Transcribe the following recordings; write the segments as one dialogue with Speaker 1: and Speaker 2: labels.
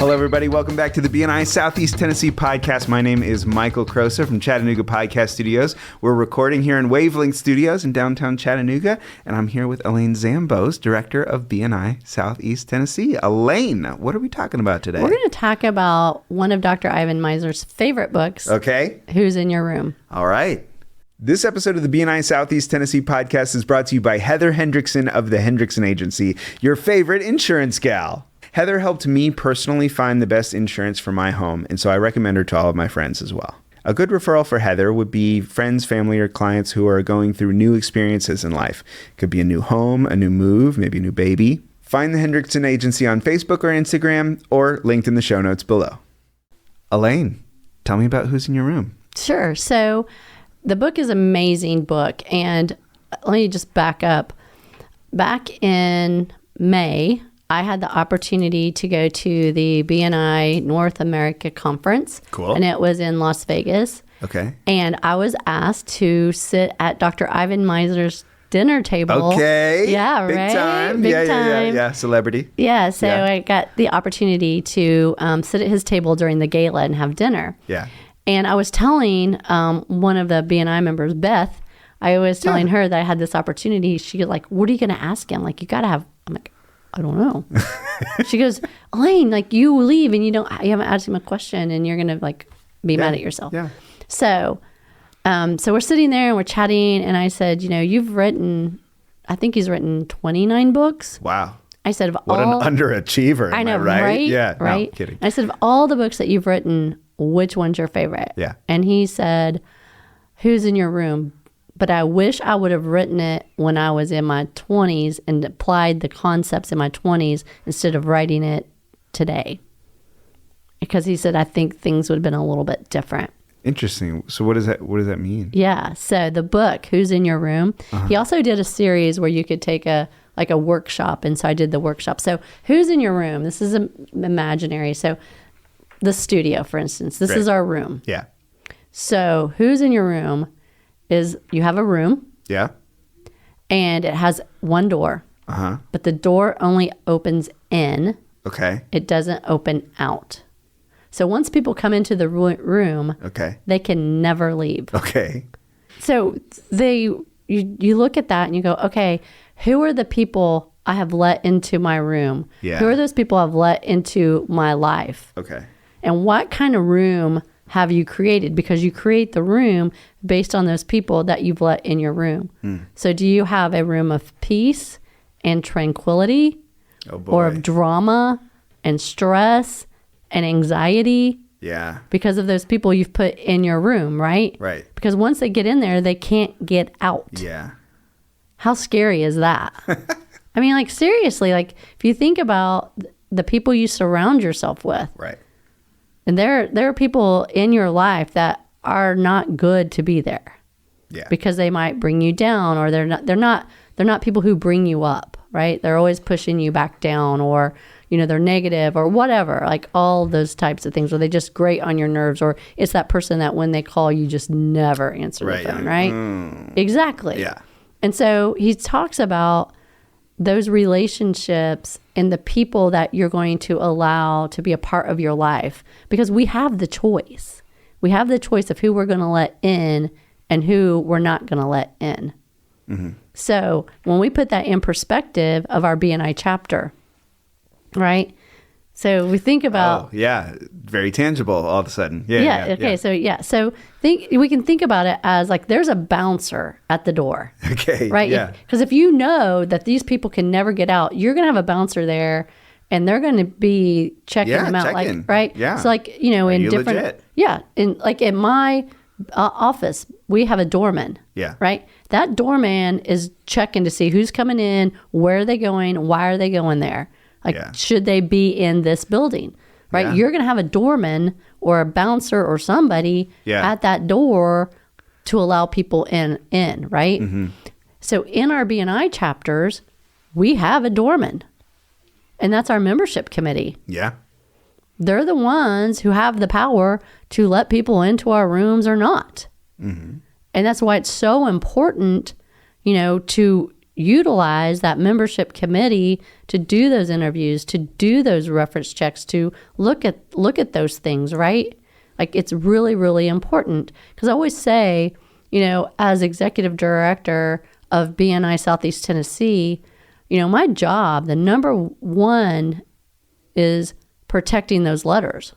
Speaker 1: Hello, everybody. Welcome back to the BNI Southeast Tennessee podcast. My name is Michael Croser from Chattanooga Podcast Studios. We're recording here in Wavelength Studios in downtown Chattanooga, and I'm here with Elaine Zambos, director of BNI Southeast Tennessee. Elaine, what are we talking about today?
Speaker 2: We're going to talk about one of Dr. Ivan Misner's favorite books.
Speaker 1: Okay.
Speaker 2: Who's in Your Room?
Speaker 1: All right. This episode of the BNI Southeast Tennessee podcast is brought to you by Heather Hendrickson of the Hendrickson Agency, your favorite insurance gal. Heather helped me personally find the best insurance for my home, and so I recommend her to all of my friends as well. A good referral for Heather would be friends, family, or clients who are going through new experiences in life. It could be a new home, a new move, maybe a new baby. Find the Hendrickson Agency on Facebook or Instagram, or linked in the show notes below. Elaine, tell me about Who's in Your Room.
Speaker 2: Sure. So the book is an amazing book, and let me just back up. Back in May, I had the opportunity to go to the BNI North America Conference.
Speaker 1: Cool.
Speaker 2: And it was in Las Vegas.
Speaker 1: Okay.
Speaker 2: And I was asked to sit at Dr. Ivan Misner's dinner table.
Speaker 1: Okay.
Speaker 2: Yeah,
Speaker 1: Big
Speaker 2: right?
Speaker 1: time.
Speaker 2: Big
Speaker 1: Yeah,
Speaker 2: time.
Speaker 1: yeah. Celebrity.
Speaker 2: Yeah, so
Speaker 1: Yeah.
Speaker 2: I got the opportunity to sit at his table during the gala and have dinner.
Speaker 1: Yeah.
Speaker 2: And I was telling one of the BNI members, Beth, I was telling her that I had this opportunity. She was like, what are you going to ask him? Like, you got to have, I'm like, I don't know. She goes, Elaine, like you leave and you haven't asked him a question and you're going to like be mad at yourself.
Speaker 1: Yeah.
Speaker 2: So we're sitting there and we're chatting and I said, you've written, I think he's written 29 books.
Speaker 1: Wow.
Speaker 2: I said, of
Speaker 1: What
Speaker 2: all,
Speaker 1: an underachiever.
Speaker 2: I know,
Speaker 1: right? Yeah.
Speaker 2: right.
Speaker 1: No, kidding.
Speaker 2: I said, of all the books that you've written, which one's your favorite?
Speaker 1: Yeah.
Speaker 2: And he said, Who's in Your Room? But I wish I would have written it when I was in my 20s and applied the concepts in my 20s instead of writing it today. Because he said, I think things would have been a little bit different.
Speaker 1: Interesting. So what does that mean?
Speaker 2: Yeah. So the book, Who's in Your Room? He also did a series where you could take a workshop. And so I did the workshop. So Who's in Your Room? This is imaginary. So the studio, for instance, this is our room.
Speaker 1: Yeah.
Speaker 2: So Who's in Your Room is you have a room.
Speaker 1: Yeah.
Speaker 2: And it has one door.
Speaker 1: Uh-huh.
Speaker 2: But the door only opens in.
Speaker 1: Okay.
Speaker 2: It doesn't open out. So once people come into the room,
Speaker 1: Okay.
Speaker 2: they can never leave.
Speaker 1: Okay.
Speaker 2: So you look at that and you go, okay, who are the people I have let into my room?
Speaker 1: Yeah.
Speaker 2: Who are those people I've let into my life?
Speaker 1: Okay.
Speaker 2: And what kind of room have you created? Because you create the room based on those people that you've let in your room. So do you have a room of peace and tranquility,
Speaker 1: Oh boy.
Speaker 2: or of drama and stress and anxiety
Speaker 1: Yeah.
Speaker 2: because of those people you've put in your room, right?
Speaker 1: Right.
Speaker 2: Because once they get in there, they can't get out.
Speaker 1: Yeah.
Speaker 2: How scary is that? I mean, like seriously, like if you think about the people you surround yourself with,
Speaker 1: Right.
Speaker 2: and there are people in your life that are not good to be there.
Speaker 1: Yeah.
Speaker 2: Because they might bring you down, or they're not people who bring you up, right? They're always pushing you back down, or they're negative or whatever, like all those types of things, or they just grate on your nerves, or it's that person that when they call you just never answer
Speaker 1: Right.
Speaker 2: the phone, right? Exactly.
Speaker 1: Yeah.
Speaker 2: And so he talks about those relationships and the people that you're going to allow to be a part of your life, because we have the choice. We have the choice of who we're going to let in and who we're not going to let in. So when we put that in perspective of our BNI chapter, right? So we think about...
Speaker 1: Oh, yeah. Very tangible all of a sudden. Yeah.
Speaker 2: Okay. So we can think about it as like there's a bouncer at the door.
Speaker 1: Okay.
Speaker 2: Right?
Speaker 1: Yeah.
Speaker 2: Because if you know that these people can never get out, you're going to have a bouncer there and they're going to be checking them out.
Speaker 1: checking.
Speaker 2: Like, right?
Speaker 1: Yeah.
Speaker 2: So like, in
Speaker 1: you
Speaker 2: different...
Speaker 1: legit?
Speaker 2: Yeah. In my office, we have a doorman.
Speaker 1: Yeah.
Speaker 2: Right? That doorman is checking to see who's coming in, where are they going, why are they going there? Like, should they be in this building? Right?
Speaker 1: Yeah.
Speaker 2: You're going to have a doorman or a bouncer or somebody at that door to allow people in, right? So in our BNI chapters, we have a doorman, and that's our membership committee.
Speaker 1: Yeah.
Speaker 2: They're the ones who have the power to let people into our rooms or not. And that's why it's so important, to utilize that membership committee to do those interviews, to do those reference checks, to look at those things, right? Like, it's really, really important. Because I always say, as executive director of BNI Southeast Tennessee, my job, the number one is protecting those letters.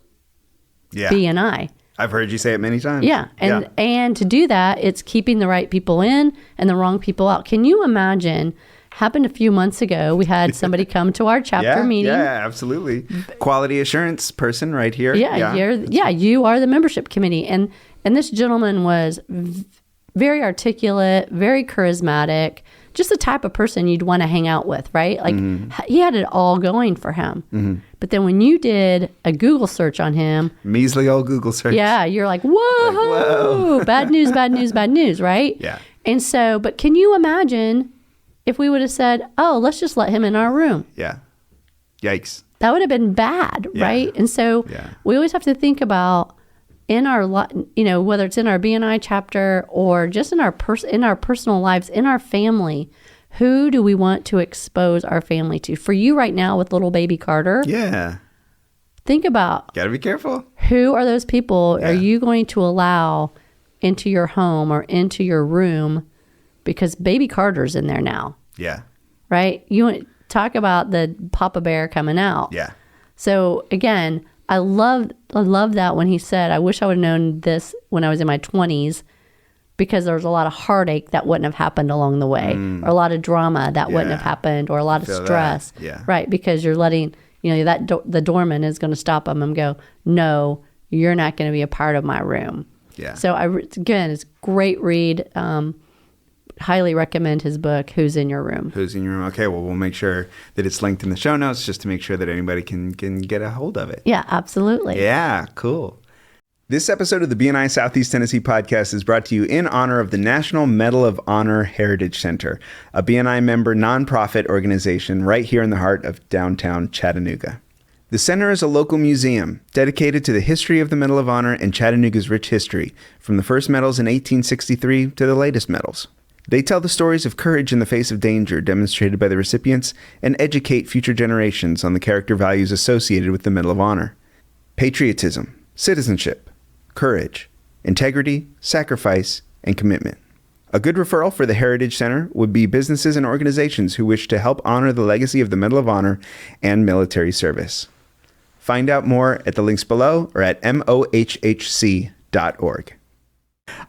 Speaker 1: Yeah.
Speaker 2: BNI.
Speaker 1: I've heard you say it many times.
Speaker 2: Yeah. And to do that, it's keeping the right people in and the wrong people out. Can you imagine? Happened a few months ago. We had somebody come to our chapter meeting.
Speaker 1: Yeah, absolutely. Quality assurance person right here.
Speaker 2: You are the membership committee. And this gentleman was very articulate, very charismatic, just the type of person you'd want to hang out with, right? Like, he had it all going for him. But then when you did a Google search on him,
Speaker 1: measly old Google search.
Speaker 2: Yeah, you're like, whoa, bad news, bad news, bad news, right?
Speaker 1: Yeah.
Speaker 2: And so, but can you imagine if we would have said, oh, let's just let him in our room?
Speaker 1: Yeah. Yikes.
Speaker 2: That would have been bad, right? And so we always have to think about in our, whether it's in our BNI chapter or just in our personal lives, in our family, who do we want to expose our family to? For you right now with little baby Carter.
Speaker 1: Yeah.
Speaker 2: Think about.
Speaker 1: Got to be careful.
Speaker 2: Who are those people are you going to allow into your home or into your room? Because baby Carter's in there now.
Speaker 1: Yeah.
Speaker 2: Right? You want to talk about the Papa Bear coming out.
Speaker 1: Yeah.
Speaker 2: So again, I love that when he said, I wish I would have known this when I was in my 20s, because there was a lot of heartache that wouldn't have happened along the way, or a lot of drama that wouldn't have happened, or a lot of stress.
Speaker 1: Yeah.
Speaker 2: Right? Because you're letting, the doorman is going to stop him and go, no, you're not going to be a part of my room.
Speaker 1: Yeah.
Speaker 2: So again, it's a great read. Highly recommend his book, Who's in Your Room.
Speaker 1: Who's in Your Room? Okay, well, we'll make sure that it's linked in the show notes just to make sure that anybody can get a hold of it.
Speaker 2: Yeah, absolutely.
Speaker 1: Yeah, cool. This episode of the BNI Southeast Tennessee podcast is brought to you in honor of the National Medal of Honor Heritage Center, a BNI member nonprofit organization right here in the heart of downtown Chattanooga. The center is a local museum dedicated to the history of the Medal of Honor and Chattanooga's rich history, from the first medals in 1863 to the latest medals. They tell the stories of courage in the face of danger demonstrated by the recipients and educate future generations on the character values associated with the Medal of Honor. Patriotism, citizenship, courage, integrity, sacrifice, and commitment. A good referral for the Heritage Center would be businesses and organizations who wish to help honor the legacy of the Medal of Honor and military service. Find out more at the links below or at mohhc.org.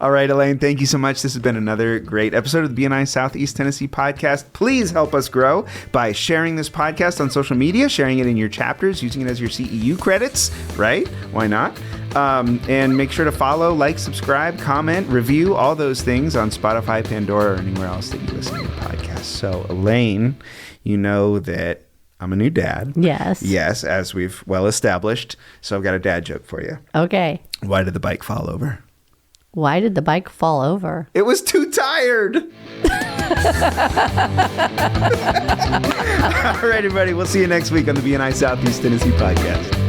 Speaker 1: All right, Elaine, thank you so much. This has been another great episode of the BNI Southeast Tennessee podcast. Please help us grow by sharing this podcast on social media, sharing it in your chapters, using it as your CEU credits, right? Why not? And make sure to follow, like, subscribe, comment, review, all those things on Spotify, Pandora, or anywhere else that you listen to your podcast. So, Elaine, you know that I'm a new dad.
Speaker 2: Yes.
Speaker 1: Yes, as we've well established. So I've got a dad joke for you.
Speaker 2: Okay.
Speaker 1: Why did the bike fall over?
Speaker 2: Why did the bike fall over?
Speaker 1: It was too tired. All right, everybody. We'll see you next week on the BNI Southeast Tennessee podcast.